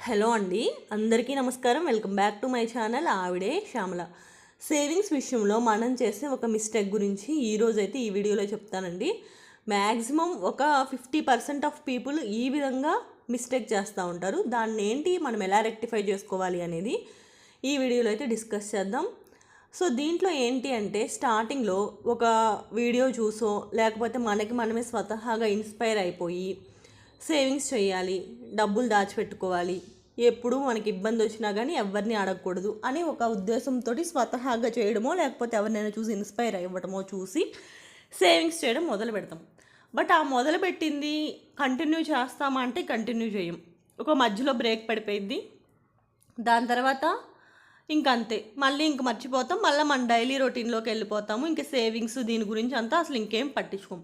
Hello అండి, అందరికీ నమస్కారం. Welcome back to my channel ఆవిడే శ్యామల. సేవింగ్స్ విషయంలో మనం చేసే ఒక మిస్టేక్ గురించి ఈరోజైతే ఈ వీడియోలో చెప్తానండి. మ్యాక్సిమం ఒక 50% ఆఫ్ పీపుల్ ఈ విధంగా మిస్టేక్ చేస్తూ ఉంటారు. దాన్ని ఏంటి మనం ఎలా రెక్టిఫై చేసుకోవాలి అనేది ఈ వీడియోలో అయితే డిస్కస్ చేద్దాం. సో దీంట్లో ఏంటి అంటే స్టార్టింగ్లో ఒక వీడియో చూసో లేకపోతే మనమే స్వతహాగా ఇన్స్పైర్ అయిపోయి సేవింగ్స్ చేయాలి, డబ్బులు దాచిపెట్టుకోవాలి, ఎప్పుడు మనకి ఇబ్బంది వచ్చినా కానీ ఎవరిని అడగకూడదు అని ఒక ఉద్దేశంతో స్వతహాగా చేయడమో లేకపోతే ఎవరినైనా చూసి ఇన్స్పైర్ అవ్వడమో చూసి సేవింగ్స్ చేయడం మొదలు పెడతాం. బట్ ఆ మొదలుపెట్టింది కంటిన్యూ చేస్తామా అంటే కంటిన్యూ చేయం. ఒక మధ్యలో బ్రేక్ పడిపోయింది, దాని తర్వాత ఇంకంతే, మళ్ళీ ఇంక మర్చిపోతాం, మళ్ళీ మన డైలీ రొటీన్లోకి వెళ్ళిపోతాము. ఇంక సేవింగ్స్ దీని గురించి అంతా అసలు ఇంకేం పట్టించుకోం.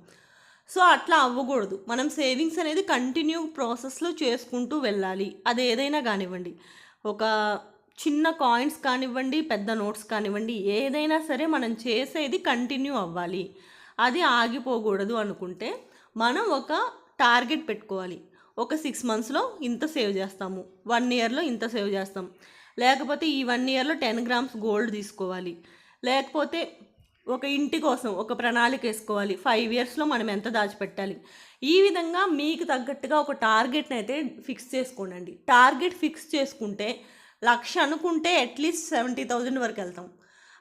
సో అట్లా అవ్వకూడదు. మనం సేవింగ్స్ అనేది కంటిన్యూ ప్రాసెస్లో చేసుకుంటూ వెళ్ళాలి. అది ఏదైనా కానివ్వండి, ఒక చిన్న కాయిన్స్ కానివ్వండి, పెద్ద నోట్స్ కానివ్వండి, ఏదైనా సరే మనం చేసేది కంటిన్యూ అవ్వాలి. అది ఆగిపోకూడదు అనుకుంటే మనం ఒక టార్గెట్ పెట్టుకోవాలి. ఒక 6 monthsలో ఇంత సేవ్ చేస్తాము, 1 yearలో ఇంత సేవ్ చేస్తాం, లేకపోతే ఈ 1 yearలో 10 grams గోల్డ్ తీసుకోవాలి, లేకపోతే ఒక ఇంటి కోసం ఒక ప్రణాళిక వేసుకోవాలి, 5 yearsలో మనం ఎంత దాచిపెట్టాలి. ఈ విధంగా మీకు తగ్గట్టుగా ఒక టార్గెట్ని అయితే ఫిక్స్ చేసుకోండి. టార్గెట్ ఫిక్స్ చేసుకుంటే 1,00,000 అనుకుంటే అట్లీస్ట్ 70,000 వరకు వెళ్తాం.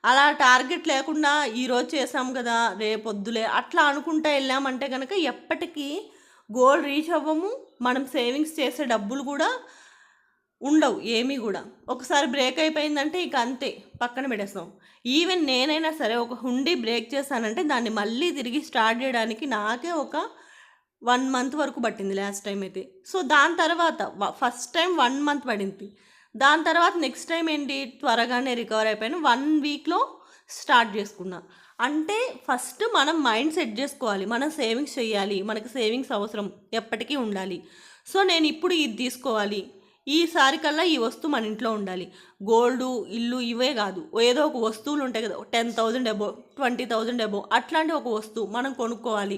అలా టార్గెట్ లేకుండా ఈరోజు చేసాం కదా రేపొద్దులే అట్లా అనుకుంటా వెళ్ళామంటే కనుక ఎప్పటికీ గోల్ రీచ్ అవ్వము. మనం సేవింగ్స్ చేసే డబ్బులు కూడా ఉండవు, ఏమీ కూడా. ఒకసారి బ్రేక్ అయిపోయిందంటే ఇక అంతే, పక్కన పెట్టేస్తాం. ఈవెన్ నేనైనా సరే ఒక హుండీ బ్రేక్ చేశానంటే దాన్ని మళ్ళీ తిరిగి స్టార్ట్ చేయడానికి నాకే ఒక 1 month వరకు పట్టింది లాస్ట్ టైం అయితే. సో దాని తర్వాత ఫస్ట్ టైం 1 month పడింది, దాని తర్వాత నెక్స్ట్ టైం ఏంటి త్వరగానే రికవర్ అయిపోయాను, 1 weekలో స్టార్ట్ చేసుకున్నా. అంటే ఫస్ట్ మనం మైండ్ సెట్ చేసుకోవాలి, మనం సేవింగ్స్ చేయాలి, మనకి సేవింగ్స్ అవసరం ఎప్పటికీ ఉండాలి. సో నేను ఇప్పుడు ఇది తీసుకోవాలి, ఈసారి కల్లా ఈ వస్తువు మన ఇంట్లో ఉండాలి. గోల్డు, ఇల్లు ఇవే కాదు, ఏదో ఒక వస్తువులు ఉంటాయి కదా, 10,000 అబోవ్, 20,000 అబోవ్, అట్లాంటి ఒక వస్తువు మనం కొనుక్కోవాలి.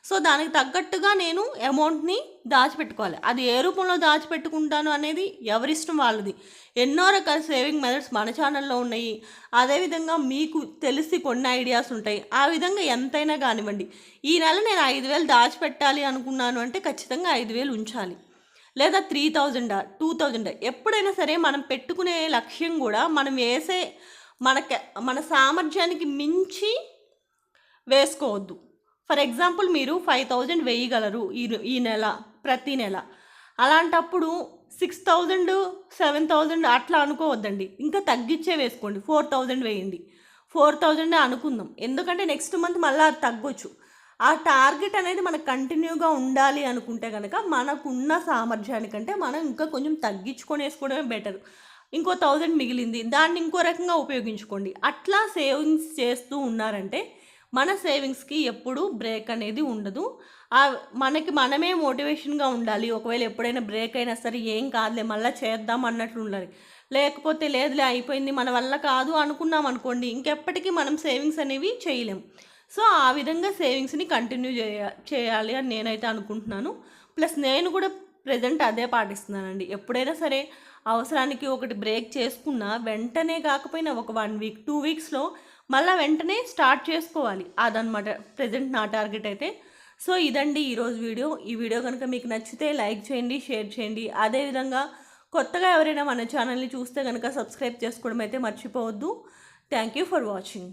సో దానికి తగ్గట్టుగా నేను అమౌంట్ని దాచిపెట్టుకోవాలి. అది ఏ రూపంలో దాచిపెట్టుకుంటాను అనేది ఎవరిష్టం వాళ్ళది. ఎన్నో రకాల సేవింగ్ మెథడ్స్ మన ఛానల్లో ఉన్నాయి. అదేవిధంగా మీకు తెలిసి కొన్ని ఐడియాస్ ఉంటాయి. ఆ విధంగా ఎంతైనా కానివ్వండి, ఈ నెల నేను 5,000 దాచిపెట్టాలి అనుకున్నాను అంటే ఖచ్చితంగా 5,000 ఉంచాలి, లేదా 3,000 2,000. ఎప్పుడైనా సరే మనం పెట్టుకునే లక్ష్యం కూడా మనం వేసే మన సామర్థ్యానికి మించి వేసుకోవద్దు. ఫర్ ఎగ్జాంపుల్ మీరు 5,000 వేయగలరు ఈ నెల, ప్రతి నెల. అలాంటప్పుడు 6,000 7,000 అట్లా అనుకోవద్దండి, ఇంకా తగ్గించే వేసుకోండి. 4,000 వేయండి, 4,000 అనుకుందాం. ఎందుకంటే నెక్స్ట్ మంత్ మళ్ళీ అది తగ్గొచ్చు. ఆ టార్గెట్ అనేది మనకు కంటిన్యూగా ఉండాలి అనుకుంటే కనుక మనకున్న సామర్థ్యానికంటే మనం ఇంకా కొంచెం తగ్గించుకొని వేసుకోవడమే బెటర్. ఇంకో 1,000 మిగిలింది, దాన్ని ఇంకో రకంగా ఉపయోగించుకోండి. అట్లా సేవింగ్స్ చేస్తూ ఉన్నారంటే మన సేవింగ్స్కి ఎప్పుడూ బ్రేక్ అనేది ఉండదు. మనకి మనమే మోటివేషన్గా ఉండాలి. ఒకవేళ ఎప్పుడైనా బ్రేక్ అయినా సరే ఏం కాదులే మళ్ళీ చేద్దాం అన్నట్లు ఉండాలి. లేకపోతే లేదులే అయిపోయింది మన వల్ల కాదు అనుకున్నాం అనుకోండి, ఇంకెప్పటికీ మనం సేవింగ్స్ అనేవి చేయలేం. సో ఆ విధంగా సేవింగ్స్ని కంటిన్యూ చేయాలి అని నేనైతే అనుకుంటున్నాను. ప్లస్ నేను కూడా ప్రజెంట్ అదే పాటిస్తున్నానండి. ఎప్పుడైనా సరే అవసరానికి ఒకటి బ్రేక్ చేసుకున్నా వెంటనే కాకపోయినా ఒక 1 week 2 weeksలో మళ్ళీ వెంటనే స్టార్ట్ చేసుకోవాలి. అదనమాట ప్రజెంట్ నా టార్గెట్ అయితే. సో ఇదండి ఈరోజు వీడియో. ఈ వీడియో కనుక మీకు నచ్చితే లైక్ చేయండి, షేర్ చేయండి. అదేవిధంగా కొత్తగా ఎవరైనా మన ఛానల్ని చూస్తే కనుక సబ్స్క్రైబ్ చేసుకోవడం అయితే మర్చిపోవద్దు. Thank you for watching.